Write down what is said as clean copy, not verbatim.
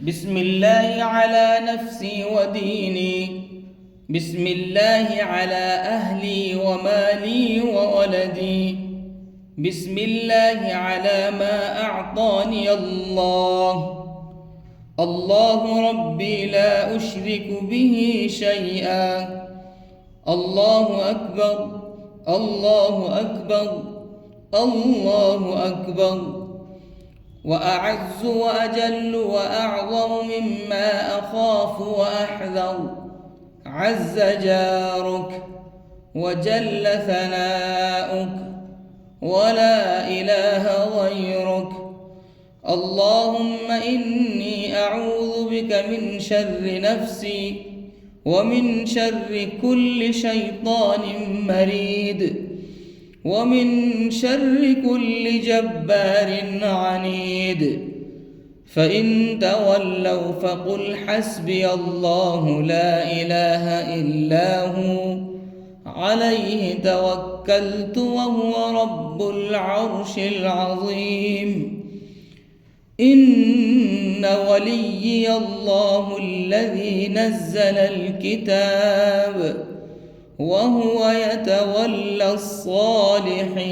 بسم الله على نفسي وديني، بسم الله على أهلي ومالي وولدي، بسم الله على ما أعطاني الله. الله ربي لا أشرك به شيئا. الله أكبر، الله أكبر، الله أكبر. وأعز وأجل وأعظم مما أخاف وأحذر، عز جارك وجل ثناؤك ولا إله غيرك. اللهم إني أعوذ بك من شر نفسي ومن شر كل شيطان مريد ومن شر كل جبار عنيد. فإن تولوا فقل حسبي الله لا إله إلا هو عليه توكلت وهو رب العرش العظيم. إن وليي الله الذي نزل الكتاب وهو يتولى الصالحين.